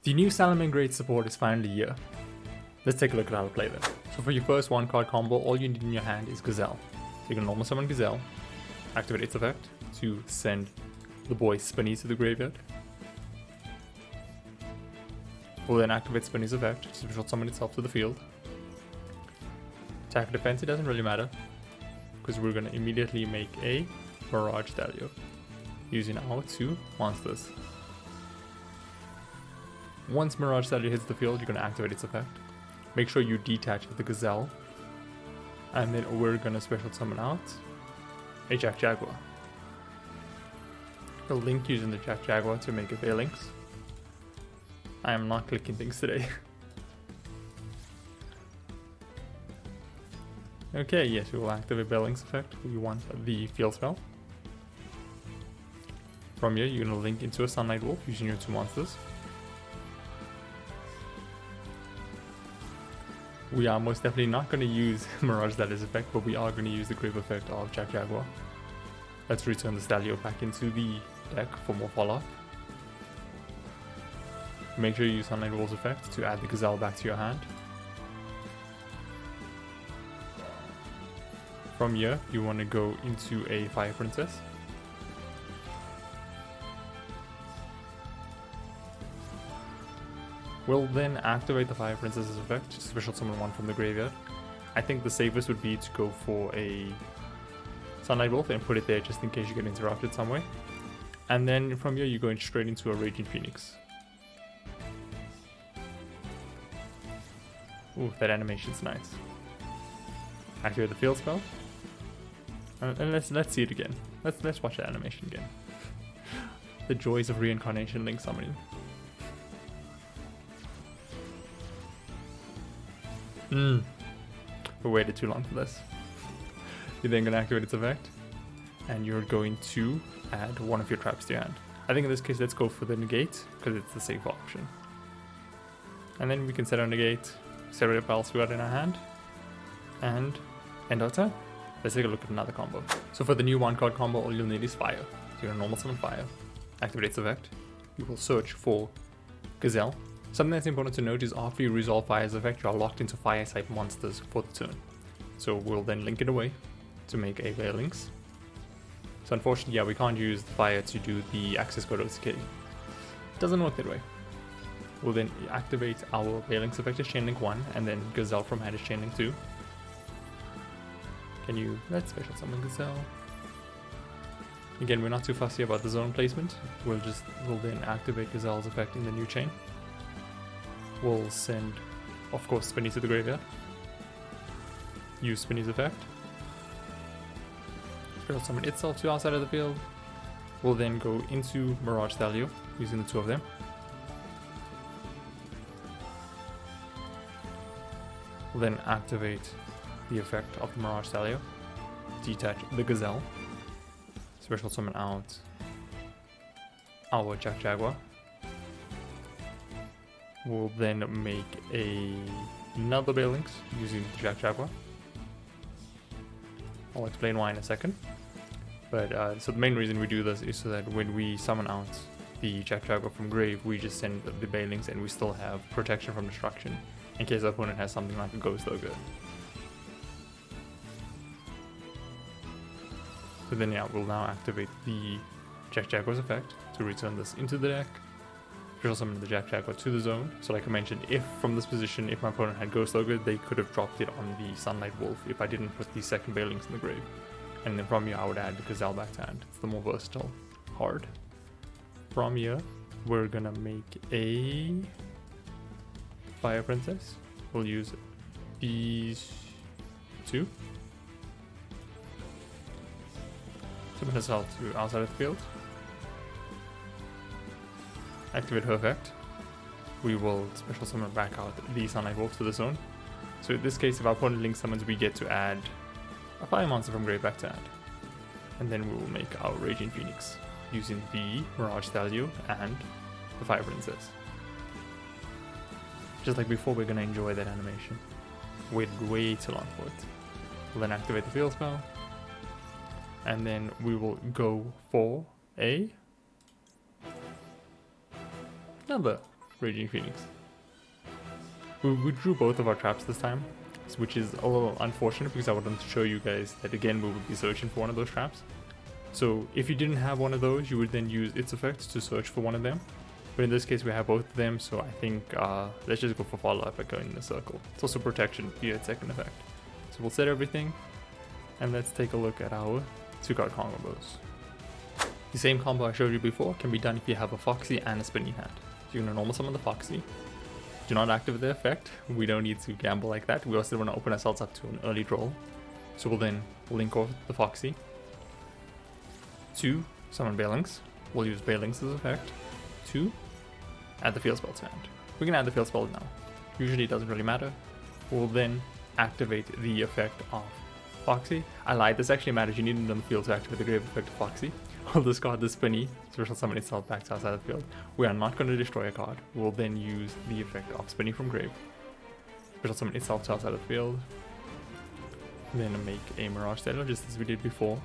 The new Salamangreat support is finally here. Let's take a look at how to play them. So for your first one card combo, all you need in your hand is Gazelle. So you can normal summon Gazelle, activate its effect to send the boy Spinny to the graveyard. We'll then activate Spinny's effect to special summon itself to the field. Attack or defense, it doesn't really matter, because we're going to immediately make a Miragestallio using our two monsters. Once Miragestallio hits the field, you're going to activate its effect. Make sure you detach the Gazelle, and then we're going to special summon out a Jack Jaguar. We'll link using the Jack Jaguar to make a Balelynxe. I am not clicking things today. Okay, yes, we will activate Balelynxe effect. We want the field spell. From here, you're going to link into a Sunlight Wolf using your two monsters. We are most definitely not going to use Miragestallio's effect, but we are going to use the Grave effect of Jack Jaguar. Let's return the Stallio back into the deck for more follow-up. Make sure you use Sunlight Wolf's effect to add the Gazelle back to your hand. From here, you want to go into a Fire Princess. We'll then activate the Fire Princess's effect to special summon one from the graveyard. I think the safest would be to go for a Sunlight Wolf and put it there just in case you get interrupted some way. And then from here, you're going straight into a Raging Phoenix. Ooh, that animation's nice. Activate the field spell. And let's see it again. Let's watch that animation again. The joys of reincarnation link summoning. We waited too long for this. You're then going to activate its effect, and you're going to add one of your traps to your hand. I think in this case, let's go for the negate, because it's the safe option. And then we can set our negate, set whatever else we got in our hand, and end our turn. Let's take a look at another combo. So for the new one card combo, all you'll need is Fire. So you're going to normal summon Fire, activate its effect. You will search for Gazelle. Something that's important to note is after you resolve Fire's effect, you are locked into Fire type monsters for the turn. So we'll then link it away to make a Balelynxe. So unfortunately, yeah, we can't use the Fire to do the Accesscode Talker. Doesn't work that way. We'll then activate our Balelynxe effect as Chainlink 1, and then Gazelle from hand is Chainlink 2. Let's special summon Gazelle. Again, we're not too fussy about the zone placement. We'll then activate Gazelle's effect in the new chain. We'll send, of course, Spinny to the graveyard. Use Spinny's effect. Special summon itself to outside of the field. We'll then go into Miragestallio, using the two of them. We'll then activate the effect of the Miragestallio. Detach the Gazelle. Special summon out our Jack Jaguar. We'll then make another Balelynxe using the Jack Jaguar. I'll explain why in a second. But so the main reason we do this is so that when we summon out the Jack Jaguar from grave, we just send the Balelynxe and we still have protection from destruction in case the opponent has something like a Ghost Ogre. So then yeah, we'll now activate the Jack Jaguar's effect to return this into the deck. Special summon the Jack Jaguar to the zone. So like I mentioned, if from this position, if my opponent had Ghost Ogre, they could have dropped it on the Sunlight Wolf if I didn't put the second Balelynxe in the grave. And then from here, I would add the Gazelle back to hand. It's the more versatile card. From here, we're gonna make a Fire Princess. We'll use these two. Summon herself to outside of the field. Activate her effect. We will special summon back out the Sunlight Wolf to the zone. So in this case, if our opponent link summons, we get to add a Fire monster from grave back to hand. And then we will make our Raging Phoenix using the Miragestallio and the Fire Princess. Just like before, we're going to enjoy that animation. Waited way too long for it. We'll then activate the field spell. And then we will go for another Raging Phoenix. We drew both of our traps this time, which is a little unfortunate because I wanted to show you guys that again we would be searching for one of those traps. So if you didn't have one of those, you would then use its effect to search for one of them. But in this case we have both of them, so I think let's just go for follow-up by going in the circle. It's also protection via its second effect. So we'll set everything, and let's take a look at our 2-card combos. The same combo I showed you before can be done if you have a Foxy and a Spinny hand. So you're going to normal summon the Foxy. Do not activate the effect. We don't need to gamble like that. We also want to open ourselves up to an early Droll. So we'll then link off the Foxy to summon Balelynxe. We'll use Balelynxe's effect to add the field spell to hand. We can add the field spell now. Usually it doesn't really matter. We'll then activate the effect of Foxy. I lied, this actually matters. You need it on the field to activate the grave effect of Foxy. We'll discard the Spinny, special summon itself back to outside the field. We are not going to destroy a card. We'll then use the effect of Spinny from grave, special summon itself to outside the field. Then make a Miragestallio just as we did before.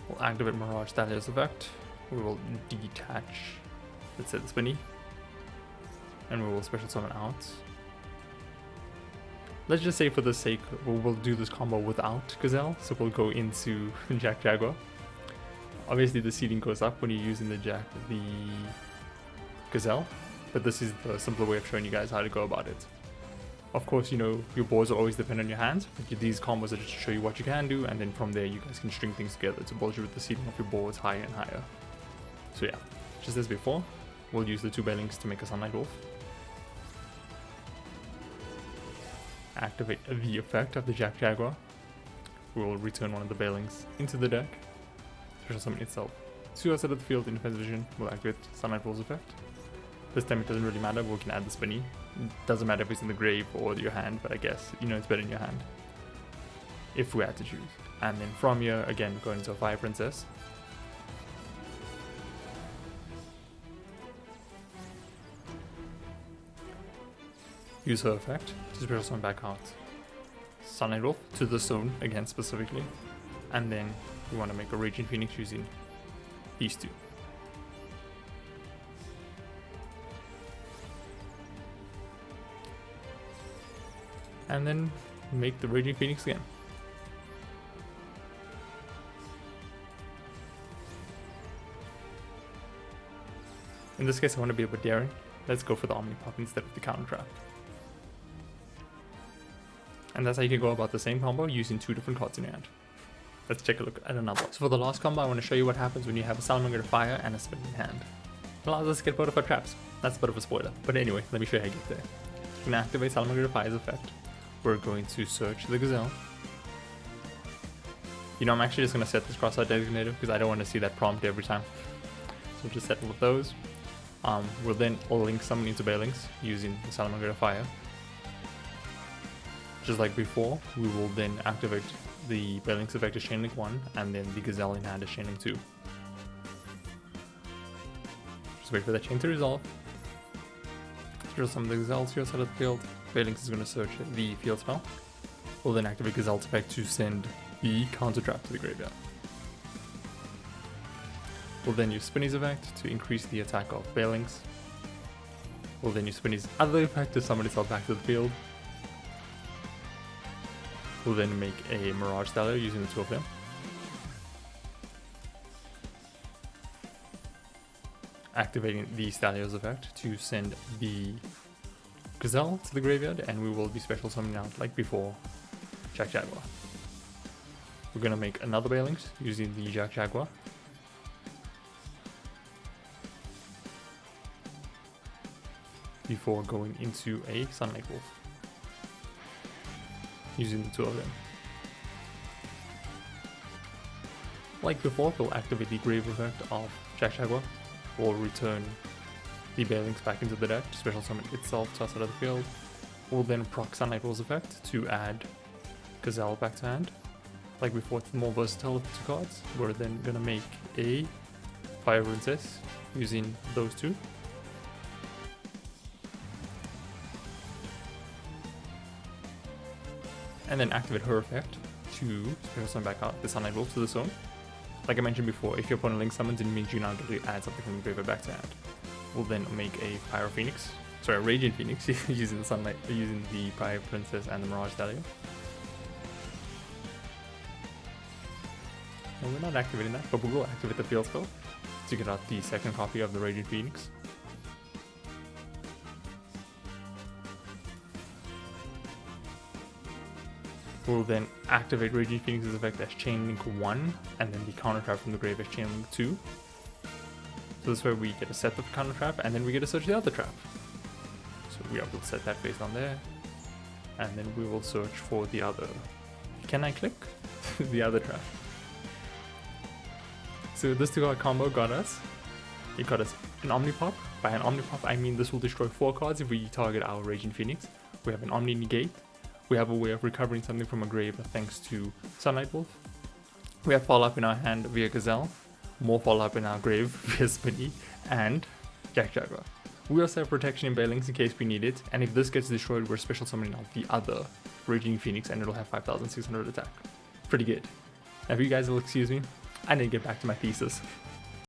We'll activate Miragestallio's effect. We will detach, let's say, the Spinny, and we will special summon out. Let's just say for the sake, we'll do this combo without Gazelle, so we'll go into Jack Jaguar. Obviously the seeding goes up when you're using the Gazelle, but this is the simpler way of showing you guys how to go about it. Of course, you know, your boards will always depend on your hands, but these combos are just to show you what you can do, and then from there you guys can string things together to build you with the seeding of your boards higher and higher. So yeah, just as before, we'll use the 2 Balelynxe to make a Sunlight Wolf. Activate the effect of the Jack Jaguar. We will return one of the Balelynxe into the deck. Special summon itself to outside of the field in defense vision. We'll activate Sunlight Wolf's effect. This time it doesn't really matter, we can add the Spinny. It doesn't matter if it's in the grave or your hand, but I guess, you know, it's better in your hand if we had to choose. And then from here, again, going into a Fire Princess. Use her effect to special summon back out Sunlight Wolf to the zone again specifically, and then we want to make a Raging Phoenix using these 2. And then make the Raging Phoenix again. In this case I want to be a bit daring. Let's go for the Omnipop instead of the counter trap. And that's how you can go about the same combo using 2 different cards in your hand. Let's take a look at another. So for the last combo, I want to show you what happens when you have a Salamangreat of Fire and a Spinny in hand. It allows us to get both of our traps. That's a bit of a spoiler, but anyway, let me show you how you get there. We're going to activate Salamangreat of Fire's effect. We're going to search the Gazelle. You know, I'm actually just going to set this Crossout designator because I don't want to see that prompt every time. So we'll just settle with those. We'll then link summon into Balelynxe using the Salamangreat of Fire. Just like before, we will then activate the Balelynxe effect as Chain Link 1 and then the Gazelle in hand as Chain Link 2. Just wait for that chain to resolve. Special summon the Gazelle to your side of the field. Balelynxe is going to search the field spell. We'll then activate Gazelle's effect to send the counter trap to the graveyard. We'll then use Spinny's effect to increase the attack of Balelynxe. We'll then use Spinny's other effect to summon itself back to the field. We'll then make a Miragestallio using the 2 of them. Activating the Stallio's effect to send the Gazelle to the graveyard, and we will be special summoning out, like before, Jack Jaguar. We're going to make another Balelynxe using the Jack Jaguar. Before going into a Sunlight Wolf, using the 2 of them. Like before, we'll activate the grave effect of Jack Jaguar. We'll return the Balelynxe back into the deck to special summon itself to outside of the field. We'll then proc Sunlight Wolf's effect to add Gazelle back to hand. Like before, it's more versatile with 2 cards. We're then gonna make a Fire Princess using those 2. And then activate her effect to special summon back out the Sunlight Wolf to the zone. Like I mentioned before, if your opponent Link summons, it means you now get to add something from the graveyard back to hand. We'll then make a Pyro Phoenix, sorry, a Radiant Phoenix using the Sunlight, using the Promethean Princess and the Miragestallio. And we're not activating that, but we will activate the field spell to get out the second copy of the Radiant Phoenix. We'll then activate Radiant Phoenix's effect as Chain Link 1, and then the counter trap from the grave as Chain Link 2. So this way we get a set of counter trap, and then we get to search the other trap. So we are able to set that based on there, and then we will search for the other. Can I click? The other trap. So this 2-card combo got us. It got us an Omnipop. By an Omnipop, I mean this will destroy 4 cards if we target our Radiant Phoenix. We have an Omni Negate. We have a way of recovering something from a grave thanks to Sunlight Wolf. We have follow-up in our hand via Gazelle, more follow-up in our grave via Spinny, and Jack Jaguar. We also have protection in Balelynxe in case we need it, and if this gets destroyed, we're special summoning out the other Raging Phoenix and it'll have 5,600 attack. Pretty good. Now if you guys will excuse me, I need to get back to my thesis.